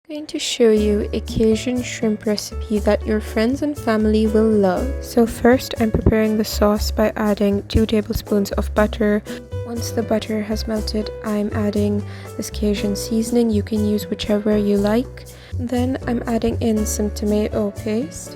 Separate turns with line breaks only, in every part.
I'm going to show you a Cajun shrimp recipe that your friends and family will love. So first, I'm preparing the sauce by adding 2 tablespoons of butter. Once the butter has melted, I'm adding this Cajun seasoning. You can use whichever you like. Then I'm adding in some tomato paste,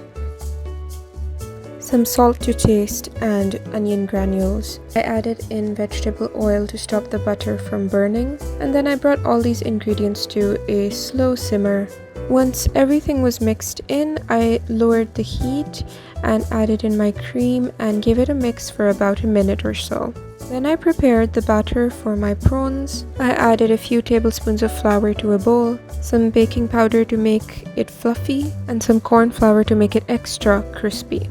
some salt to taste, and onion granules. I added in vegetable oil to stop the butter from burning, and then I brought all these ingredients to a slow simmer. Once everything was mixed in, I lowered the heat and added in my cream and gave it a mix for about a minute or so. Then I prepared the batter for my prawns. I added a few tablespoons of flour to a bowl, some baking powder to make it fluffy, and some corn flour to make it extra crispy.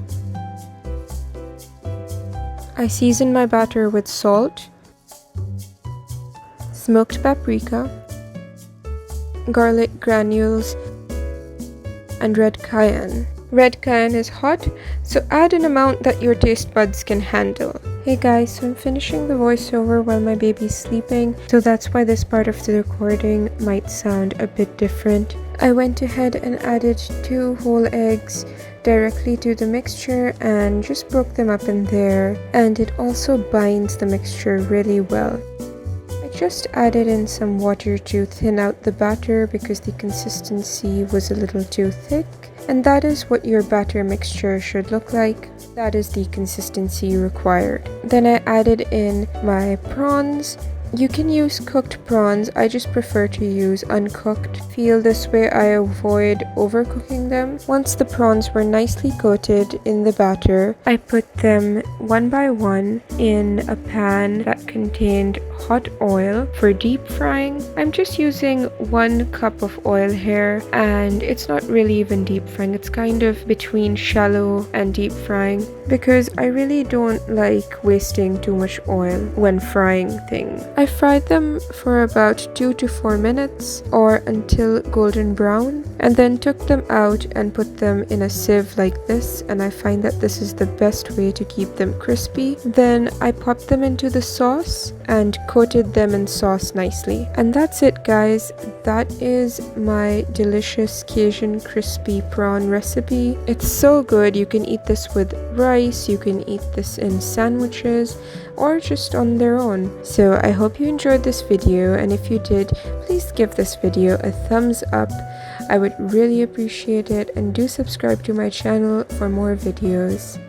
I seasoned my batter with salt, smoked paprika, garlic granules, and red cayenne. Red cayenne is hot, so add an amount that your taste buds can handle. Hey guys, so I'm finishing the voiceover while my baby's sleeping, so that's why this part of the recording might sound a bit different. I went ahead and added 2 whole eggs directly to the mixture and just broke them up in there, and it also binds the mixture really well. I just added in some water to thin out the batter because the consistency was a little too thick, and that is what your batter mixture should look like. That is the consistency required. Then I added in my prawns. You can use cooked prawns, I just prefer to use uncooked. Feel this way I avoid overcooking them. Once the prawns were nicely coated in the batter, I put them one by one in a pan that contained hot oil for deep frying. I'm just using 1 cup of oil here, and it's not really even deep frying, it's kind of between shallow and deep frying because I really don't like wasting too much oil when frying things. I fried them for about 2 to 4 minutes or until golden brown, and then took them out and put them in a sieve like this, and I find that this is the best way to keep them crispy. Then I popped them into the sauce and coated them in sauce nicely. And that's it guys, that is my delicious Cajun crispy prawn recipe. It's so good. You can eat this with rice, you can eat this in sandwiches, or just on their own. So I hope you enjoyed this video, and if you did, please give this video a thumbs up. I would really appreciate it, and do subscribe to my channel for more videos.